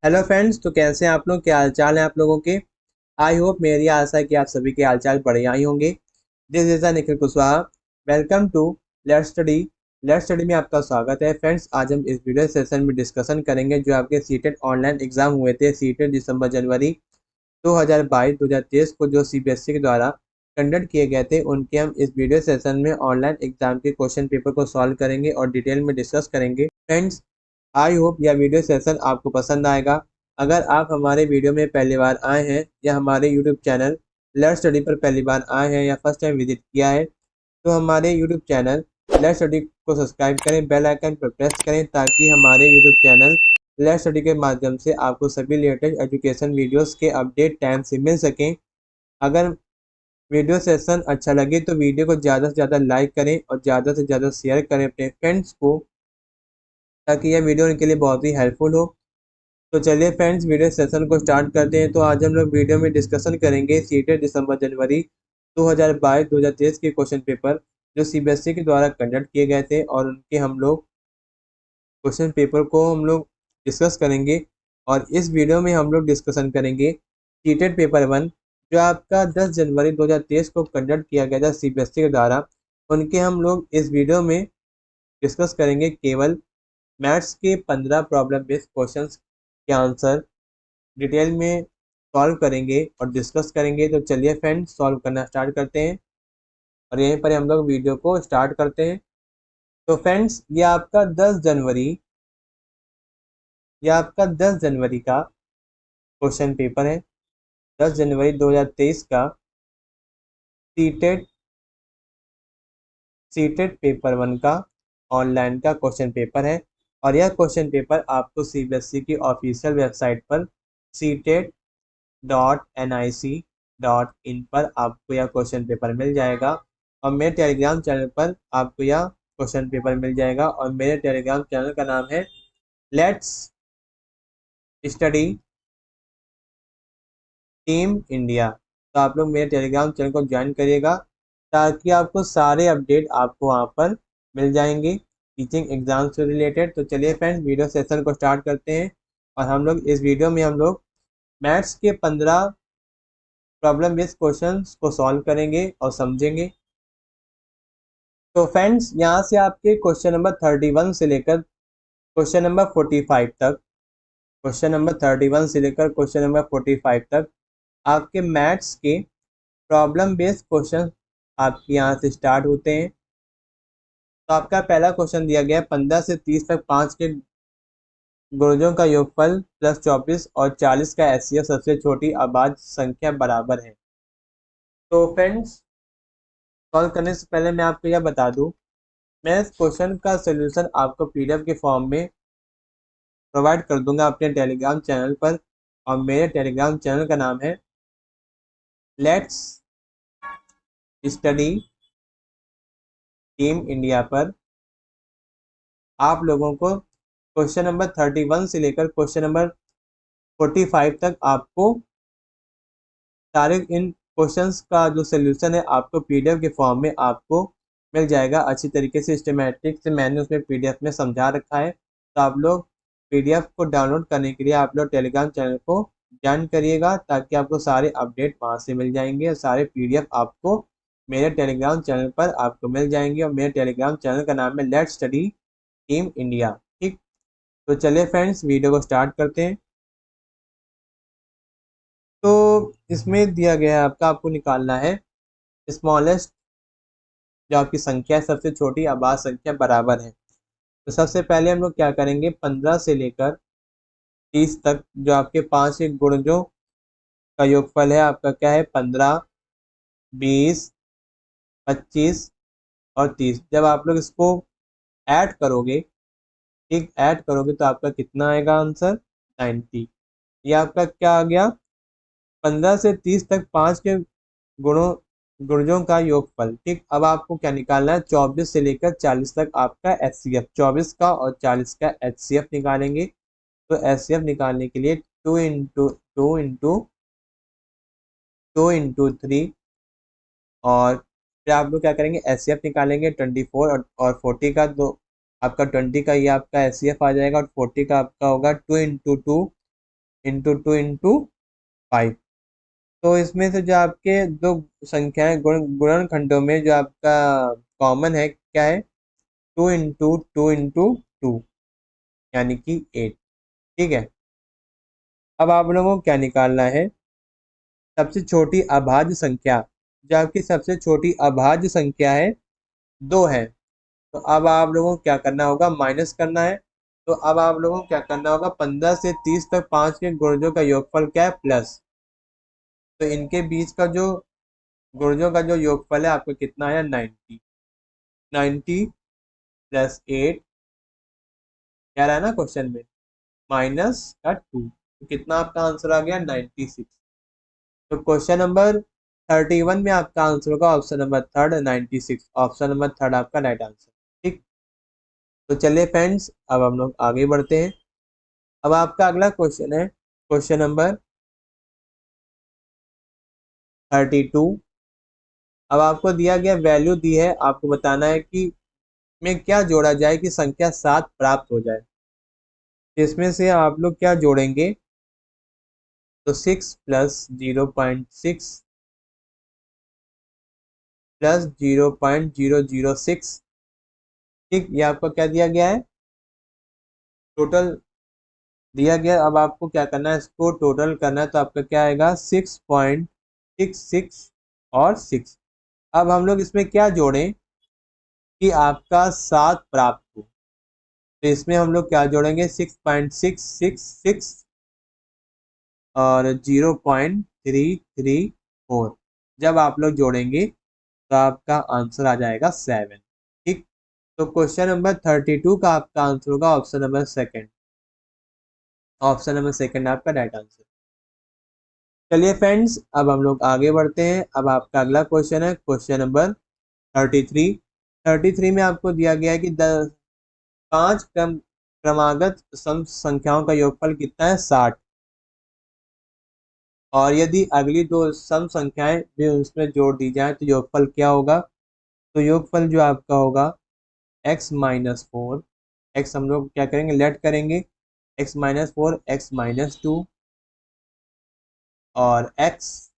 Hello friends, तो कैसे हैं आप लोग? क्या हालचाल है आप लोगों के? आई होप, मेरी आशा है कि आप सभी के हालचाल बढ़िया ही होंगे। This is Nikhil Kushwaha. Welcome to let's study. Let's study में आपका स्वागत है। फ्रेंड्स, आज हम इस वीडियो सेशन में डिस्कशन करेंगे जो आपके सीटेट ऑनलाइन एग्जाम हुए थे। सीटेट दिसंबर जनवरी 2022-2023 को जो सीबीएसई के द्वारा कंडक्ट किए गए थे, उनके हम इस वीडियो सेशन में ऑनलाइन एग्जाम के क्वेश्चन पेपर को सॉल्व करेंगे और डिटेल में डिस्कस करेंगे। फ्रेंड्स, आई होप यह वीडियो सेशन आपको पसंद आएगा। अगर आप हमारे वीडियो में पहली बार आए हैं या हमारे यूट्यूब चैनल लेट्स स्टडी पर पहली बार आए हैं या फर्स्ट टाइम विजिट किया है, तो हमारे यूट्यूब चैनल लेट्स स्टडी को सब्सक्राइब करें, बेल आइकन पर प्रेस करें ताकि हमारे यूट्यूब चैनल लेट्स स्टडी के माध्यम से आपको सभी लेटेस्ट एजुकेशन वीडियोस के अपडेट टाइम से मिल सकें। अगर वीडियो सेशन अच्छा लगे तो वीडियो को ज़्यादा से ज़्यादा लाइक करें और ज़्यादा से ज़्यादा शेयर करें अपने फ्रेंड्स को, ताकि यह वीडियो उनके लिए बहुत ही हेल्पफुल हो। तो चलिए फ्रेंड्स, वीडियो सेशन को स्टार्ट करते हैं। तो आज हम लोग वीडियो में डिस्कशन करेंगे सीटेट दिसंबर जनवरी 2022-2023 के क्वेश्चन पेपर जो सीबीएसई के द्वारा कंडक्ट किए गए थे, और उनके हम लोग क्वेश्चन पेपर को हम लोग डिस्कस करेंगे। और इस वीडियो में हम लोग डिस्कशन करेंगे सीटेट पेपर 1 जो आपका 10 जनवरी 2023 को कंडक्ट किया गया था सीबीएसई के द्वारा। उनके हम लोग इस वीडियो में डिस्कस करेंगे केवल मैथ्स के 15 प्रॉब्लम बेस्ड क्वेश्चंस के आंसर डिटेल में सॉल्व करेंगे और डिस्कस करेंगे। तो चलिए फ्रेंड्स, सॉल्व करना स्टार्ट करते हैं और यहीं पर हम लोग वीडियो को स्टार्ट करते हैं। तो फ्रेंड्स, ये आपका 10 जनवरी का क्वेश्चन पेपर है। 10 जनवरी 2023 का सीटेट सीटेट पेपर 1 का ऑनलाइन का क्वेश्चन पेपर है। और यह क्वेश्चन पेपर आपको सीबीएसई की ऑफिशियल वेबसाइट पर CTET.nic.in पर आपको यह क्वेश्चन पेपर मिल जाएगा। और मेरे टेलीग्राम चैनल पर आपको यह क्वेश्चन पेपर मिल जाएगा। और मेरे टेलीग्राम चैनल का नाम है लेट्स स्टडी टीम इंडिया। तो आप लोग मेरे टेलीग्राम चैनल को ज्वाइन करिएगा ताकि आपको सारे अपडेट आपको वहाँ पर मिल जाएंगे टीचिंग एग्जाम से रिलेटेड। तो चलिए फ्रेंड्स, वीडियो सेशन को स्टार्ट करते हैं। और हम लोग इस वीडियो में हम लोग मैथ्स के 15 प्रॉब्लम बेस्ड क्वेश्चंस को सॉल्व करेंगे और समझेंगे। तो फ्रेंड्स, यहाँ से आपके क्वेश्चन नंबर 31 से लेकर क्वेश्चन नंबर 45 तक क्वेश्चन नंबर 31 से लेकर क्वेश्चन नंबर 45 तक आपके मैथ्स के प्रॉब्लम बेस्ड क्वेश्चन आपके यहाँ से स्टार्ट होते हैं। तो आपका पहला क्वेश्चन दिया गया है 15 से 30 तक 5 के गुणजों का योगफल प्लस 24 और 40 का एचसीएफ सबसे छोटी अभाज्य संख्या बराबर है। तो फ्रेंड्स, सॉल्व करने से पहले मैं आपको यह बता दूं, मैं इस क्वेश्चन का सलूशन आपको पीडीएफ के फॉर्म में प्रोवाइड कर दूंगा अपने टेलीग्राम चैनल पर। और मेरे टेलीग्राम चैनल का नाम है लेट्स स्टडी टीम इंडिया पर आप लोगों को क्वेश्चन नंबर 31 से लेकर क्वेश्चन नंबर 45 तक आपको सारे इन क्वेश्चंस का जो सोल्यूशन है आपको पीडीएफ के फॉर्म में आपको मिल जाएगा। अच्छी तरीके से सिस्टमेटिक से मैंने उसमें पीडीएफ में समझा रखा है। तो आप लोग पीडीएफ को डाउनलोड करने के लिए आप लोग टेलीग्राम चैनल को ज्वाइन करिएगा ताकि आपको सारे अपडेट वहाँ से मिल जाएंगे और सारे पीडीएफ आपको मेरे टेलीग्राम चैनल पर आपको मिल जाएंगे। और मेरे टेलीग्राम चैनल का नाम है लेट्स स्टडी टीम इंडिया। ठीक, तो चलिए फ्रेंड्स, वीडियो को स्टार्ट करते हैं। तो इसमें दिया गया है आपको निकालना है स्मॉलेस्ट जो आपकी संख्या है, सबसे छोटी अभाज्य संख्या बराबर है। तो सबसे पहले हम लोग क्या करेंगे, 15 से लेकर 30 तक जो आपके 5 के गुणजों का योगफल है आपका क्या है, 15, 20, 25 और 30। जब आप लोग इसको ऐड करोगे, ठीक, ऐड करोगे तो आपका कितना आएगा आंसर, 90। ये आपका क्या आ गया, 15 से 30 तक 5 के गुणों गुणजों का योगफल। ठीक, अब आपको क्या निकालना है, 24 से लेकर 40 तक आपका एचसीएफ, 24 का और 40 का एचसीएफ निकालेंगे। तो एचसीएफ निकालने के लिए 2 इंटू 3, और फिर आप लोग क्या करेंगे, एचसीएफ निकालेंगे 24 और 40 का। तो आपका 20 का ये आपका एचसीएफ आ जाएगा और 40 का आपका होगा 2 इंटू 2 इंटू 2 इंटू 5। तो इसमें से जो आपके दो संख्याएं गुणनखंडों में जो आपका कॉमन है क्या है, 2 इंटू 2 इंटू 2, यानी कि 8। ठीक है, अब आप लोगों को क्या निकालना है, सबसे छोटी अभाज्य संख्या। जो आपकी सबसे छोटी अभाज्य संख्या है 2 है। तो अब आप लोगों को क्या करना होगा, माइनस करना है। तो अब आप लोगों को क्या करना होगा, 15 से 30 तक 5 के गुणजों का योगफल क्या है, प्लस। तो इनके बीच का जो गुणजों का जो योगफल है आपका कितना आया, 90। 90 प्लस 8 क्या रहा है ना क्वेश्चन में, माइनस का 2, तो कितना आपका आंसर आ गया, 96। तो क्वेश्चन नंबर 31 में आपका आंसर होगा option number third, 96। Option number third आपका राइट आंसर। ठीक, तो चलिए फ्रेंड्स, अब हम लोग आगे बढ़ते हैं। अब आपका अगला क्वेश्चन है क्वेश्चन नंबर 32। अब आपको दिया गया वैल्यू दी है, आपको बताना है कि में क्या जोड़ा जाए कि संख्या 7 प्राप्त हो जाए। इसमें से आप लोग क्या जोड़ेंगे, तो 6 प्लस 0.6 प्लस 0.006। ठीक, ये आपका क्या दिया गया है, टोटल दिया गया। अब आपको क्या करना है, इसको टोटल करना है, तो आपका क्या आएगा, 6.66 और 6। अब हम लोग इसमें क्या जोड़ें कि आपका 7 प्राप्त हो, तो इसमें हम लोग क्या जोड़ेंगे, 6.666 और 0.334। जब आप लोग जोड़ेंगे तो आपका आंसर आ जाएगा 7। ठीक, तो क्वेश्चन नंबर 32 का आपका आंसर होगा option number second. Option number second आपका राइट आंसर। चलिए फ्रेंड्स, अब हम लोग आगे बढ़ते हैं। अब आपका अगला क्वेश्चन है क्वेश्चन नंबर 33। 33 में आपको दिया गया है कि 5 क्रमागत सम संख्याओं का योगफल कितना है, 60। और यदि अगली दो सम संख्याएं भी उसमें जोड़ दी जाए तो योगफल क्या होगा। तो योगफल जो आपका होगा x-4। x हम लोग क्या करेंगे, लेट करेंगे, x-4, x-2 और x,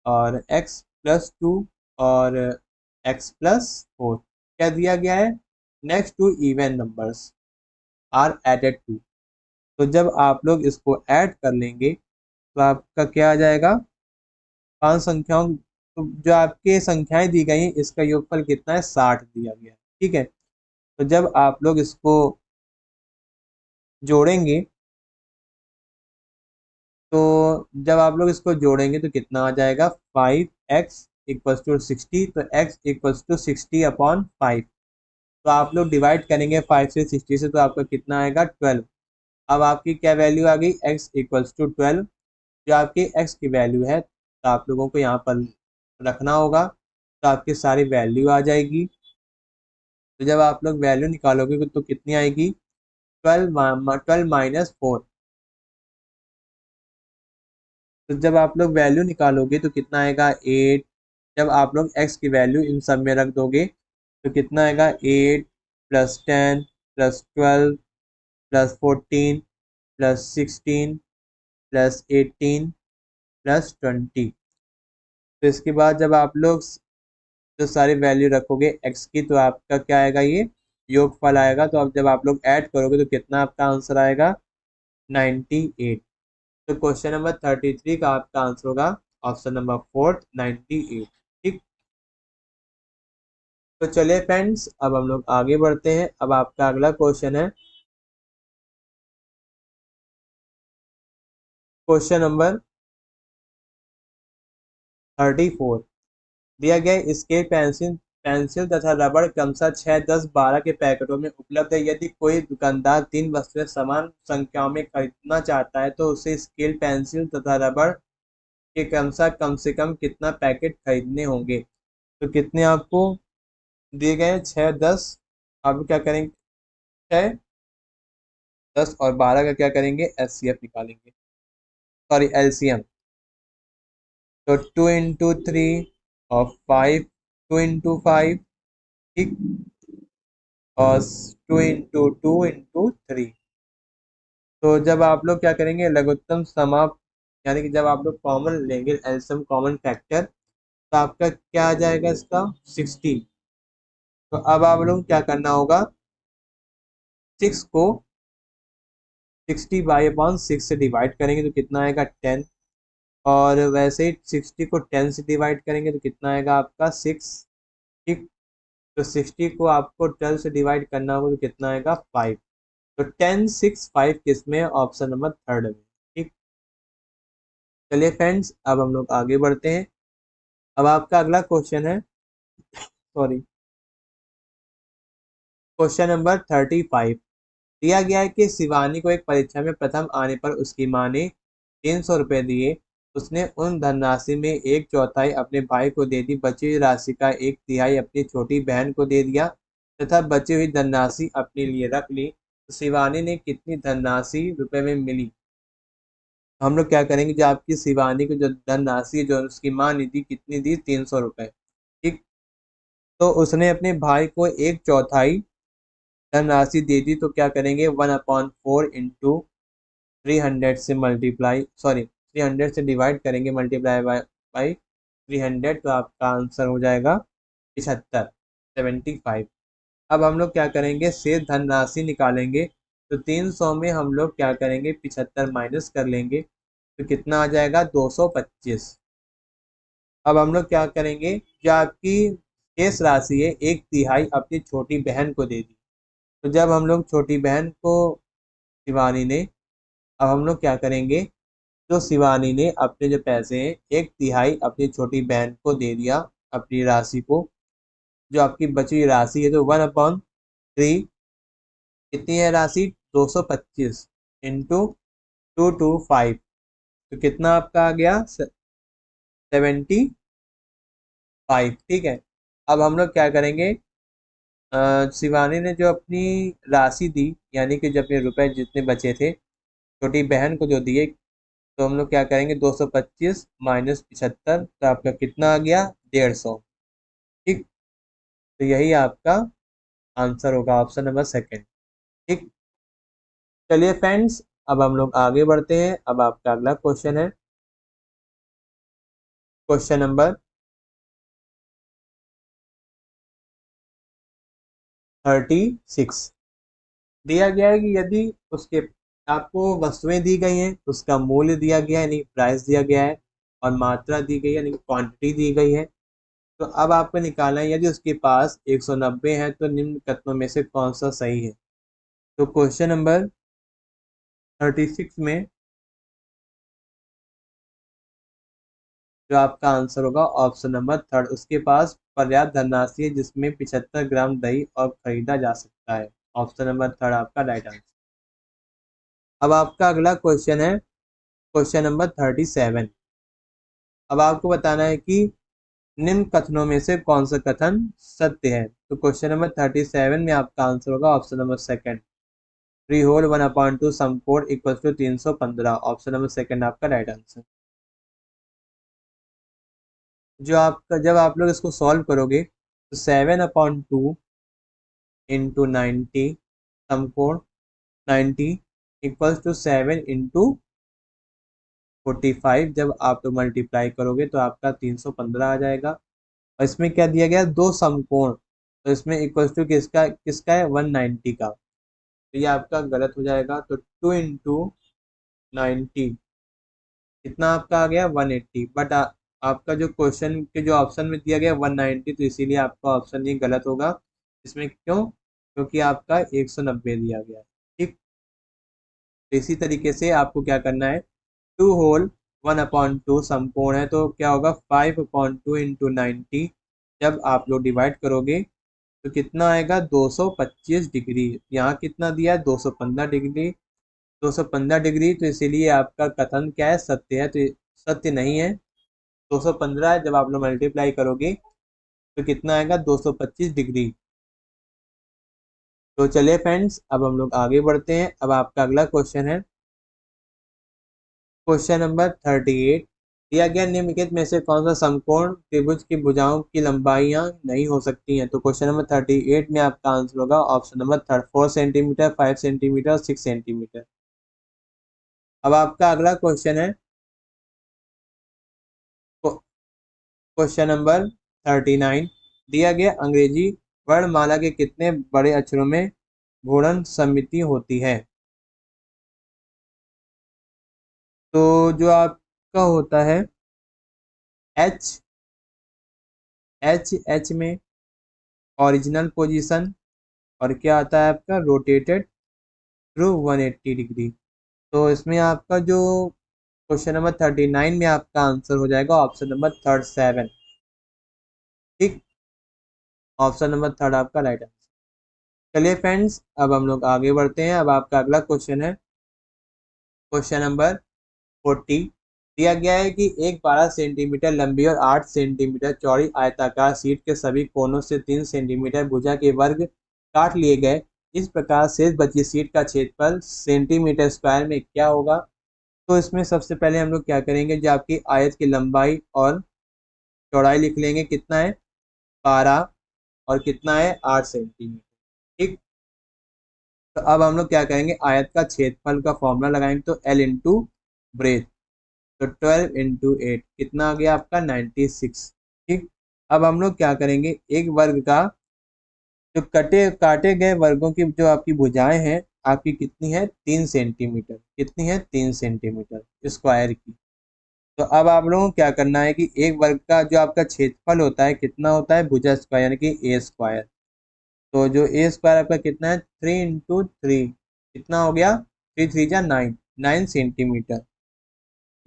और x+2 और x+4। क्या दिया गया है, next two even numbers are added to. तो जब आप लोग इसको ऐड कर लेंगे तो आपका क्या आ जाएगा, 5 संख्याओं, तो जो आपके संख्याएं दी गई हैं इसका योगफल कितना है, 60 दिया गया है। ठीक है, तो जब आप लोग इसको जोड़ेंगे, तो जब आप लोग इसको जोड़ेंगे तो कितना आ जाएगा, 5x=60। तो x=60/5। तो आप लोग डिवाइड करेंगे 5 से 60 से, तो आपका कितना आएगा, 12। अब आपकी क्या वैल्यू आ गई, x=12। जो आपकी x की वैल्यू है तो आप लोगों को यहाँ पर रखना होगा, तो आपकी सारी वैल्यू आ जाएगी। तो जब आप लोग वैल्यू निकालोगे तो कितनी आएगी, 12 - 4। तो जब आप लोग वैल्यू निकालोगे तो कितना आएगा, 8। जब आप लोग x की वैल्यू इन सब में रख दोगे तो कितना आएगा, 8 + 10 + 12 + 14 + 16 + 18 + 20। तो इसके बाद जब आप लोग जो सारी वैल्यू रखोगे x की, तो आपका क्या आएगा, ये योगफल आएगा। तो अब जब आप लोग ऐड करोगे तो कितना आपका आंसर आएगा, 98। तो क्वेश्चन नंबर 33 का आपका आंसर होगा ऑप्शन नंबर फोर्थ, 98। ठीक, तो चलिए फ्रेंड्स, अब हम लोग आगे बढ़ते हैं। अब आपका अगला क्वेश्चन है क्वेश्चन नंबर 34। दिया गया स्केल पेंसिल पेंसिल तथा रबड़ क्रमशः 6, 10, 12 के पैकेटों में उपलब्ध है। यदि कोई दुकानदार 3 वस्तुएं समान संख्याओं में खरीदना चाहता है तो उसे स्केल पेंसिल तथा रबड़ के क्रमशः कम से कम कितना पैकेट खरीदने होंगे। तो कितने आपको दिए गए हैं, 6, 10। आप क्या करेंगे, 6, 10 और 12 का क्या करेंगे, एचसीएफ निकालेंगे, सॉरी एलसीएम। तो 2 × 3 और 5, 2 × 5। ठीक, और 2 × 2 × 3। तो जब आप लोग क्या करेंगे, लघुत्तम समाप्त, यानी कि जब आप लोग कॉमन लेंगे एलसीएम कॉमन फैक्टर, तो आपका क्या आ जाएगा इसका 16। तो अब आप लोग क्या करना होगा, 6 को 60/6 से डिवाइड करेंगे तो कितना आएगा 10। और वैसे ही 60 को 10 से डिवाइड करेंगे तो कितना आएगा आपका 6। ठीक। तो 60 को आपको 12 से डिवाइड करना होगा तो कितना आएगा 5। तो 10 6 5 किस में, ऑप्शन नंबर थर्ड में। ठीक। चलिए फ्रेंड्स, अब हम लोग आगे बढ़ते हैं। अब आपका अगला क्वेश्चन है, सॉरी, क्वेश्चन नंबर 35। दिया गया है कि शिवानी को एक परीक्षा में प्रथम आने पर उसकी मां ने 300 रुपये दिए। उसने उन धनराशि में एक चौथाई अपने भाई को दे दी, बची हुई राशि का एक तिहाई अपनी छोटी बहन को दे दिया तथा बची हुई धनराशि अपने लिए रख ली। तो शिवानी ने कितनी धनराशि रुपए में मिली। हम लोग क्या करेंगे, जो आपकी शिवानी की जो धनराशि है जो उसकी मां ने दी, कितनी दी, 300 रुपये। ठीक। तो उसने अपने भाई को एक चौथाई धनराशि दे दी, तो क्या करेंगे, 1/4 इंटू 300 से मल्टीप्लाई, सॉरी 300 से डिवाइड करेंगे, मल्टीप्लाई बाई 300, तो आपका आंसर हो जाएगा 75, 75। अब हम लोग क्या करेंगे, शेष धनराशि निकालेंगे। तो 300 में हम लोग क्या करेंगे, 75 माइनस कर लेंगे तो कितना आ जाएगा 225। अब हम लोग क्या करेंगे, जो आपकी शेष राशि है एक तिहाई अपनी छोटी बहन को दे दी। तो जब हम लोग छोटी बहन को, शिवानी ने, अब हम लोग क्या करेंगे, जो शिवानी ने अपने जो पैसे हैं एक तिहाई अपनी छोटी बहन को दे दिया अपनी राशि को, जो आपकी बची हुई राशि है, तो 1/3 कितनी है राशि, 225 इंटू 225, तो कितना आपका आ गया 75। ठीक है। अब हम लोग क्या करेंगे, शिवानी ने जो अपनी राशि दी, यानी कि जो अपने रुपए जितने बचे थे छोटी बहन को जो दिए, तो हम लोग क्या करेंगे, 225 माइनस 75, तो आपका कितना आ गया 150। ठीक। तो यही आपका आंसर होगा, ऑप्शन नंबर सेकंड। ठीक। चलिए फ्रेंड्स, अब हम लोग आगे बढ़ते हैं। अब आपका अगला क्वेश्चन है, क्वेश्चन नंबर 36। दिया गया है कि यदि उसके, आपको वस्तुएं दी गई हैं, उसका मूल्य दिया गया है, यानी प्राइस दिया गया है, और मात्रा दी गई है, यानी क्वांटिटी दी गई है। तो अब आपको निकालना है, यदि उसके पास 190 है तो निम्न कथनों में से कौन सा सही है। तो क्वेश्चन नंबर 36 में जो आपका आंसर होगा, ऑप्शन नंबर थर्ड, उसके पास पर्याप्त धनराशि है जिसमें 75 ग्राम दही और खरीदा जा सकता है। ऑप्शन नंबर थर्ड आपका राइट आंसर। अब आपका अगला क्वेश्चन है, क्वेश्चन नंबर 37। अब आपको बताना है कि निम्न कथनों में से कौन सा कथन सत्य है। तो क्वेश्चन नंबर 37 में आपका आंसर होगा, ऑप्शन नंबर सेकंड, 3 होल 1/2 समकोण equal to 315। Option number second आपका राइट आंसर। जो आपका, जब आप लोग इसको सॉल्व करोगे तो 7/2 इंटू 90 समकोण 90 इक्वल्स टू 7 इंटू 45, जब आप लोग मल्टीप्लाई करोगे तो आपका 315 आ जाएगा। और इसमें क्या दिया गया, दो समकोण, तो इसमें इक्वल्स टू किसका किसका है, 190 का। तो ये आपका गलत हो जाएगा। तो 2 इंटू 90 कितना आपका आ गया 180, बट आपका जो क्वेश्चन के जो ऑप्शन में दिया गया 190, तो इसीलिए आपका ऑप्शन ये गलत होगा। इसमें क्यों, क्योंकि आपका 190 दिया गया है। ठीक। तो इसी तरीके से आपको क्या करना है, 2 होल 1/2 समकोण है, तो क्या होगा 5/2 इंटू 90, जब आप लोग डिवाइड करोगे तो कितना आएगा 225 डिग्री। यहाँ कितना दिया है 215 डिग्री, 215 डिग्री, तो इसीलिए आपका कथन क्या है, सत्य है। तो सत्य नहीं है, 215 है, जब आप लोग मल्टीप्लाई करोगे तो कितना आएगा 225 डिग्री। तो चलिए फ्रेंड्स, अब हम लोग आगे बढ़ते हैं। अब आपका अगला क्वेश्चन है, क्वेश्चन नंबर 38। दिया गया निम्नलिखित में से कौन सा समकोण त्रिभुज की भुजाओं की लंबाइयां नहीं हो सकती हैं। तो क्वेश्चन नंबर 38 में आपका आंसर होगा, option number third, 4 centimetre, 5 centimetre, 6 centimetre. अब आपका अगला क्वेश्चन है क्वेश्चन नंबर 39। दिया गया अंग्रेजी वर्णमाला के कितने बड़े अक्षरों में गुणन समिति होती है? तो जो आपका होता है एच, एच में ओरिजिनल पोजीशन, और क्या आता है आपका रोटेटेड थ्रू 180 डिग्री। तो इसमें आपका जो क्वेश्चन नंबर 39 में आपका आंसर हो जाएगा ऑप्शन नंबर थर्ड 7। ठीक, ऑप्शन नंबर थर्ड आपका राइट आंसर। चलिए फ्रेंड्स, अब हम लोग आगे बढ़ते हैं। अब आपका अगला क्वेश्चन है क्वेश्चन नंबर 40। दिया गया है कि एक 12 सेंटीमीटर लंबी और 8 सेंटीमीटर चौड़ी आयताकार शीट के सभी कोनों से 3 सेंटीमीटर भुजा के वर्ग काट लिए गए। इस प्रकार शेष बची शीट का क्षेत्रफल सेंटीमीटर स्क्वायर में क्या होगा? तो इसमें सबसे पहले हम लोग क्या करेंगे, जो आपकी आयत की लंबाई और चौड़ाई लिख लेंगे। कितना है 12 और कितना है 8 सेंटीमीटर। ठीक, तो अब हम लोग क्या करेंगे, आयत का क्षेत्रफल का फॉर्मूला लगाएंगे। तो एल इंटू ब्रेथ, तो 12 इंटू 8 कितना आ गया आपका 96। ठीक, अब हम लोग क्या करेंगे, एक वर्ग का जो काटे गए वर्गों की जो आपकी भुजाएं हैं आपकी कितनी है 3 सेंटीमीटर। कितनी है 3 सेंटीमीटर स्क्वायर की। तो अब आप लोगों को क्या करना है कि एक वर्ग का जो आपका क्षेत्रफल होता है कितना होता है भुजा स्क्वायर यानी कि ए स्क्वायर। तो जो ए स्क्वायर आपका कितना है 3 इंटू 3 कितना हो गया 3 3 जा 9, 9 सेंटीमीटर।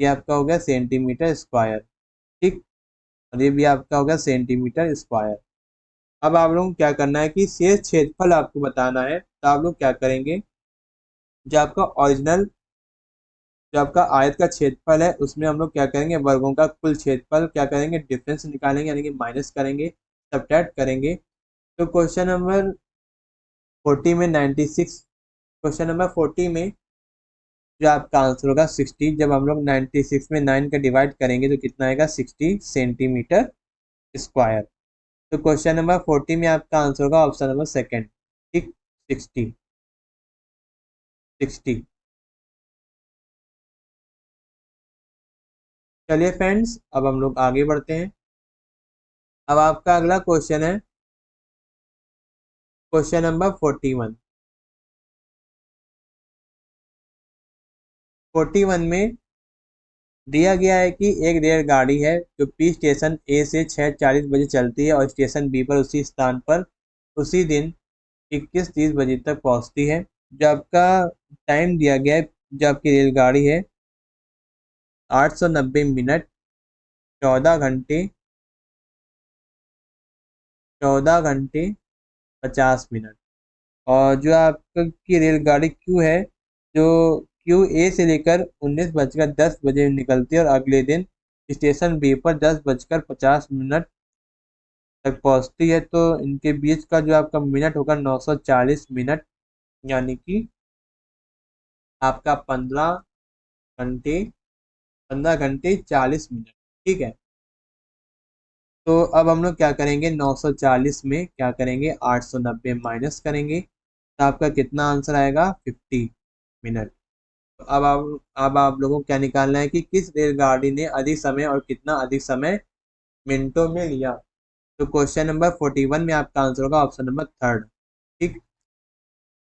ये आपका हो गया सेंटीमीटर स्क्वायर। ठीक, और ये भी आपका हो गया सेंटीमीटर स्क्वायर। अब आप लोगों को क्या करना है कि शेष क्षेत्रफल आपको बताना है। तो आप लोग क्या करेंगे, जो आपका ओरिजिनल जो आपका आयत का क्षेत्रफल है उसमें हम लोग क्या करेंगे, वर्गों का कुल क्षेत्रफल क्या करेंगे, डिफरेंस निकालेंगे यानी कि माइनस करेंगे, सब्ट्रैक्ट करेंगे। तो क्वेश्चन नंबर 40 में 96, क्वेश्चन नंबर 40 में जो आपका आंसर होगा 60। जब हम लोग 96 में 9 का डिवाइड करेंगे तो कितना आएगा 60 सेंटीमीटर स्क्वायर। तो क्वेश्चन नंबर 40 में आपका आंसर होगा ऑप्शन नंबर सेकंड। ठीक, 60, 60। चलिए फ्रेंड्स, अब हम लोग आगे बढ़ते हैं। अब आपका अगला क्वेश्चन है क्वेश्चन नंबर 41। 41 में दिया गया है कि एक रेलगाड़ी है जो पी स्टेशन ए से 6:40 बजे चलती है और स्टेशन बी पर उसी स्थान पर उसी दिन 21:30 बजे तक पहुंचती है। जो आपका टाइम दिया गया है, जो आपकी रेलगाड़ी है 890 मिनट, 14 घंटे, 14 घंटे 50 मिनट। और जो आपकी रेलगाड़ी क्यू है, जो क्यू ए से लेकर 19:10 बजे निकलती है और अगले दिन स्टेशन बी पर 10:50 मिनट तक पहुंचती है। तो इनके बीच का जो आपका मिनट होगा 940 मिनट, यानी कि आपका 15 घंटे 15 घंटे 40 मिनट। ठीक है, तो अब हम लोग क्या करेंगे, 940 में क्या करेंगे 890 माइनस करेंगे, तो आपका कितना आंसर आएगा 50 मिनट। तो अब आप लोगों को क्या निकालना है कि किस रेलगाड़ी ने अधिक समय और कितना अधिक समय मिनटों में लिया। तो क्वेश्चन नंबर 41 में आपका आंसर होगा ऑप्शन नंबर थर्ड। ठीक,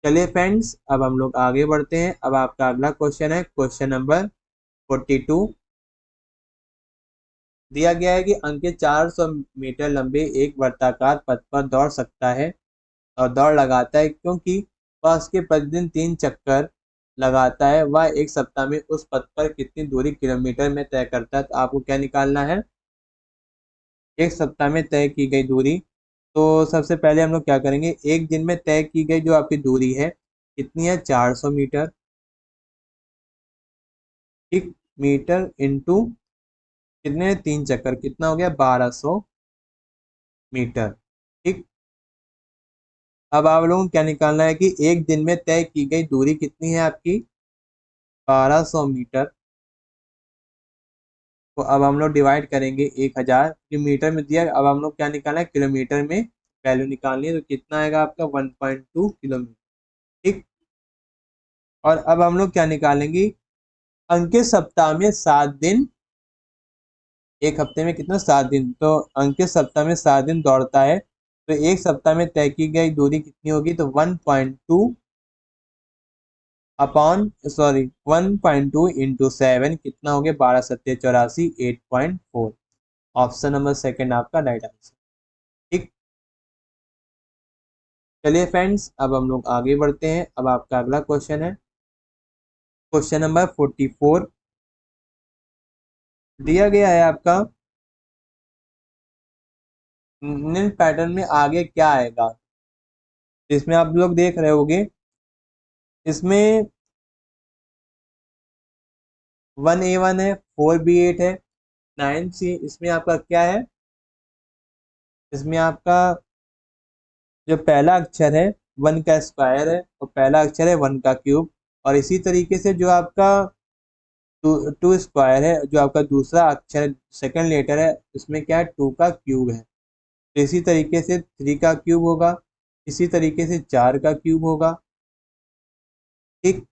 चलिए फ्रेंड्स, अब हम लोग आगे बढ़ते हैं। अब आपका अगला क्वेश्चन है क्वेश्चन नंबर 42। दिया गया है कि अंकित 400 मीटर लंबे एक वर्ताकार पथ पर दौड़ सकता है और दौड़ लगाता है, क्योंकि वह उसके प्रतिदिन 3 चक्कर लगाता है। वह एक सप्ताह में उस पथ पर कितनी दूरी किलोमीटर में तय करता है? तो आपको क्या निकालना है, एक सप्ताह में तय की गई दूरी। तो सबसे पहले हम लोग क्या करेंगे, एक दिन में तय की गई जो आपकी दूरी है कितनी है 400 मीटर। ठीक, मीटर इंटू कितने 3 चक्कर कितना हो गया 1200 मीटर। ठीक, अब आप लोगों को क्या निकालना है कि एक दिन में तय की गई दूरी कितनी है आपकी 1200 मीटर। तो अब हम लोग डिवाइड करेंगे 1000 मीटर में दिया। अब हम लोग क्या निकालना है, किलोमीटर में वैल्यू निकालनी है। तो कितना आएगा आपका 1.2 किलोमीटर। ठीक, और अब हम लोग क्या निकालेंगे, अंकित सप्ताह में 7 दिन, एक हफ्ते में कितना 7 दिन, तो अंकित सप्ताह में 7 दिन दौड़ता है, तो एक सप्ताह में तय की गई दूरी कितनी होगी, तो 1.2 अपॉन सॉरी 1.2 इंटू 7 कितना हो गया, 12 सत्ते 84, 8.4। ऑप्शन नंबर सेकंड आपका राइट आंसर। ठीक, चलिए फ्रेंड्स अब हम लोग आगे बढ़ते हैं। अब आपका अगला क्वेश्चन है क्वेश्चन नंबर 44। दिया गया है आपका, निम्न पैटर्न में आगे क्या आएगा। इसमें आप लोग देख रहे होगे, इसमें 1A1 है, 4B8 है, 9C, इसमें आपका क्या है, इसमें आपका जो पहला अक्षर है 1 का स्क्वायर है, और पहला अक्षर है 1 का क्यूब, और इसी तरीके से जो आपका 2 स्क्वायर है, जो आपका दूसरा अक्षर सेकंड लेटर है, उसमें क्या है, 2 का क्यूब है। तो इसी तरीके से 3 का क्यूब होगा, इसी तरीके से 4 का क्यूब होगा। ठीक,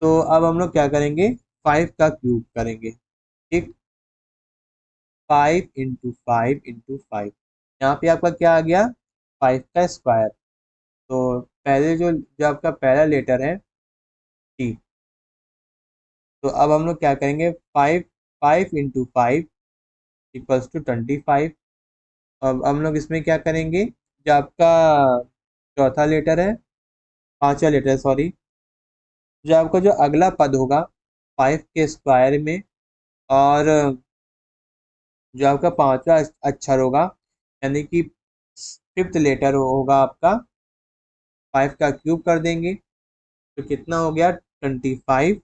तो अब हम लोग क्या करेंगे, 5 का क्यूब करेंगे। ठीक, 5 इंटू 5 इंटू 5, यहाँ पे आपका क्या आ गया, 5 का स्क्वायर। तो पहले जो आपका पहला लेटर है टी, तो अब हम लोग क्या करेंगे, 5 इंटू 5 इक्वल्स टू 25। अब हम लोग इसमें क्या करेंगे, जो आपका चौथा लेटर है, पांचवा लेटर सॉरी, जो आपका जो अगला पद होगा 5 के स्क्वायर में, और जो आपका पांचवा अक्षर होगा, यानी कि फिफ्थ लेटर होगा आपका, 5 का क्यूब कर देंगे, तो कितना हो गया, 25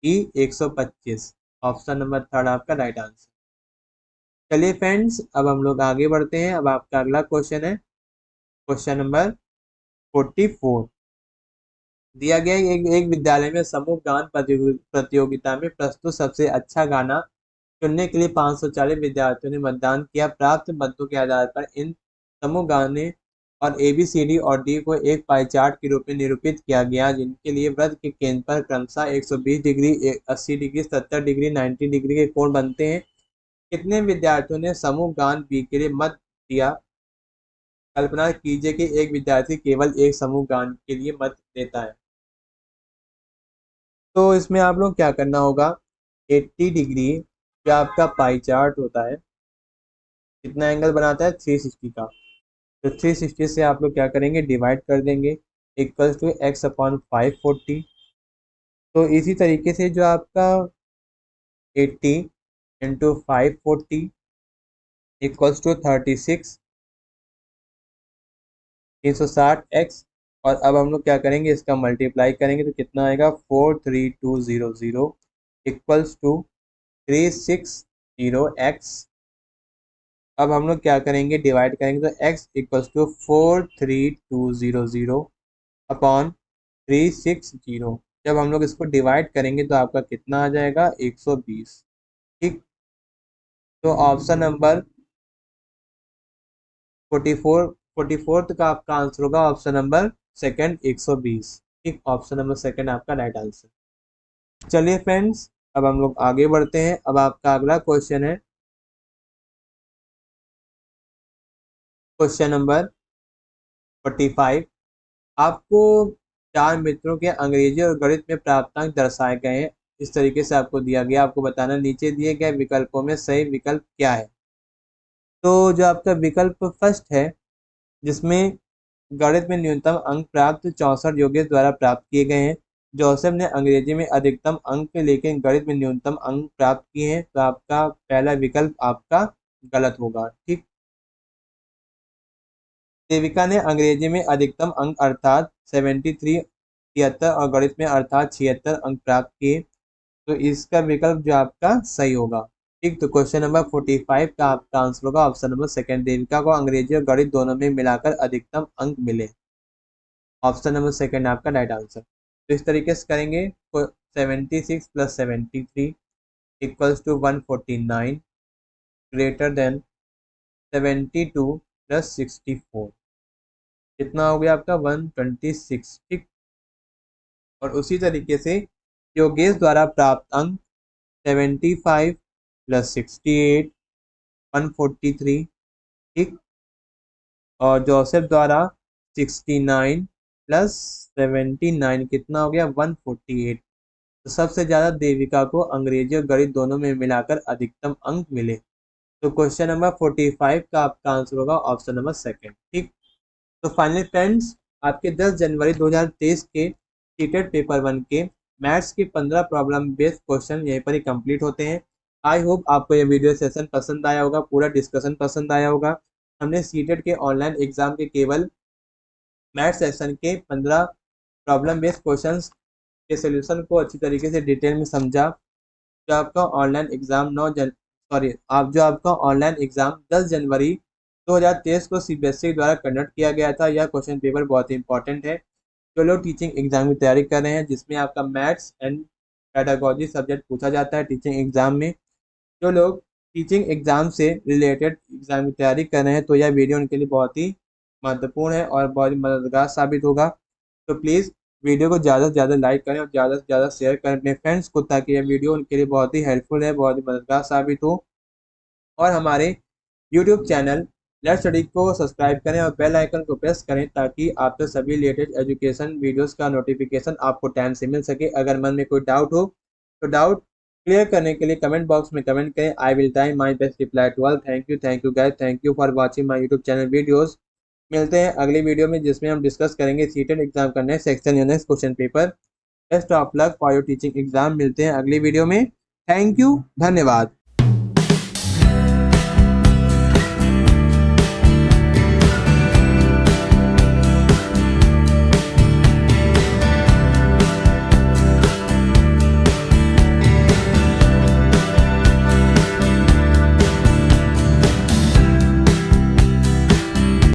की 125। ऑप्शन नंबर थर्ड आपका राइट आंसर। चलिए फ्रेंड्स अब हम लोग आगे बढ़ते हैं। अब आपका अगला क्वेश्चन है क्वेश्चन नंबर 44। दिया गया है, एक विद्यालय में समूह गान प्रतियोगिता में प्रस्तुत सबसे अच्छा गाना चुनने के लिए 540 विद्यार्थियों ने मतदान किया। प्राप्त मतों के आधार पर इन समूह गाने और ABCD और डी को एक पाई चार्ट के रूप में निरूपित किया गया, जिनके लिए वृत्त के केंद्र पर क्रमशः 120 डिग्री, 80 डिग्री, 70 डिग्री, 90 डिग्री के कोण बनते हैं। कितने विद्यार्थियों ने समूह गान बी के लिए मत दिया। कल्पना कीजिए कि एक विद्यार्थी केवल एक समूह गान के लिए मत देता है। तो इसमें आप लोग क्या करना होगा, 80 डिग्री जो आपका पाई चार्ट होता है, कितना एंगल बनाता है, 360 का। तो 360 से आप लोग क्या करेंगे, डिवाइड कर देंगे, इक्वल्स टू x/540। तो इसी तरीके से जो आपका 80 इंटू 540 इक्वल्स टू 36, 360x। और अब हम लोग क्या करेंगे, इसका मल्टीप्लाई करेंगे तो कितना आएगा, 43200 इक्वल्स टू 360x। अब हम लोग क्या करेंगे, डिवाइड करेंगे तो x इक्वल्स टू 43200 अपॉन 360। जब हम लोग इसको डिवाइड करेंगे तो आपका कितना आ जाएगा, 120। ठीक, तो ऑप्शन नंबर 44 का आपका आंसर होगा ऑप्शन नंबर सेकंड, 120। ठीक, ऑप्शन नंबर सेकंड आपका राइट आंसर। चलिए फ्रेंड्स अब हम लोग आगे बढ़ते हैं। अब आपका अगला क्वेश्चन है क्वेश्चन नंबर 45। आपको चार मित्रों के अंग्रेजी और गणित में प्राप्तांक दर्शाए गए हैं, इस तरीके से आपको दिया गया। आपको बताना नीचे दिए गए विकल्पों में सही विकल्प क्या है। तो जो आपका विकल्प फर्स्ट है, जिसमें गणित में न्यूनतम अंक प्राप्त 64 योगेश द्वारा प्राप्त किए गए हैं। जोसेफ ने अंग्रेजी में अधिकतम अंक लेकिन गणित में न्यूनतम अंक प्राप्त किए हैं, तो आपका पहला विकल्प आपका गलत होगा। ठीक, देविका ने अंग्रेजी में अधिकतम अंक अर्थात 73 73 और गणित में अर्थात 76 अंक प्राप्त किए, तो इसका विकल्प जो आपका सही होगा। ठीक, तो क्वेश्चन नंबर 45 का आपका आंसर होगा ऑप्शन नंबर सेकंड, देविका को अंग्रेजी और गणित दोनों में मिलाकर अधिकतम अंक मिले। ऑप्शन नंबर सेकंड आपका राइट आंसर। तो इस तरीके से करेंगे, 76 plus 73 equals to 149 greater than 72 plus 64, कितना हो गया आपका 126। ठीक, और उसी तरीके से योगेश द्वारा प्राप्त अंक 75 प्लस 68 143, ठीक। और जोसेफ द्वारा 69 प्लस 79 कितना हो गया 148। तो सबसे ज्यादा देविका को अंग्रेजी और गणित दोनों में मिलाकर अधिकतम अंक मिले। तो क्वेश्चन नंबर 45 का आपका आंसर होगा ऑप्शन नंबर सेकंड, ठीक। तो फाइनली फ्रेंड्स, आपके 10 जनवरी 2023 के सीटेट पेपर 1 के मैथ्स के 15 प्रॉब्लम बेस्ड क्वेश्चन यहीं पर ही कंप्लीट होते हैं। आई होप आपको ये वीडियो सेशन पसंद आया होगा, पूरा डिस्कशन पसंद आया होगा। हमने सीटेट के ऑनलाइन एग्जाम के केवल मैथ सेशन के 15 प्रॉब्लम बेस्ड क्वेश्चंस के सोल्यूशन को अच्छी तरीके से डिटेल में समझा। जो आपका ऑनलाइन एग्जाम 10 जनवरी 2023 को सीबीएसई द्वारा कंडक्ट किया गया था। यह क्वेश्चन पेपर बहुत ही इंपॉर्टेंट है। जो लोग टीचिंग एग्जाम की तैयारी कर रहे हैं, जिसमें आपका मैथ्स एंड पेडागोजी सब्जेक्ट पूछा जाता है टीचिंग एग्जाम में, जो लोग टीचिंग एग्जाम से रिलेटेड एग्जाम की तैयारी कर रहे हैं, तो यह वीडियो उनके लिए बहुत ही महत्वपूर्ण है और बहुत ही मददगार साबित होगा। तो प्लीज़ वीडियो को ज़्यादा से ज़्यादा लाइक करें और ज़्यादा से ज़्यादा शेयर करें अपने फ्रेंड्स को, ताकि यह वीडियो उनके लिए बहुत ही हेल्पफुल है, बहुत ही मददगार साबित हो। और हमारे यूट्यूब चैनल लेट्स स्टडी को सब्सक्राइब करें और बेल आइकन को प्रेस करें, ताकि आपसे सभी लेटेस्ट एजुकेशन वीडियोस का नोटिफिकेशन आपको टाइम से मिल सके। अगर मन में कोई डाउट हो तो डाउट क्लियर करने के लिए कमेंट बॉक्स में कमेंट करें। I will try my best reply to all. Thank you guys, thank you for watching my YouTube channel videos. मिलते हैं अगली वीडियो में, जिसमें हम डिस्कस करेंगे सीटेट एग्जाम का नेक्स्ट सेक्शन या next question paper. Best of luck for your teaching exam. मिलते हैं अगली वीडियो में। थैंक यू, धन्यवाद।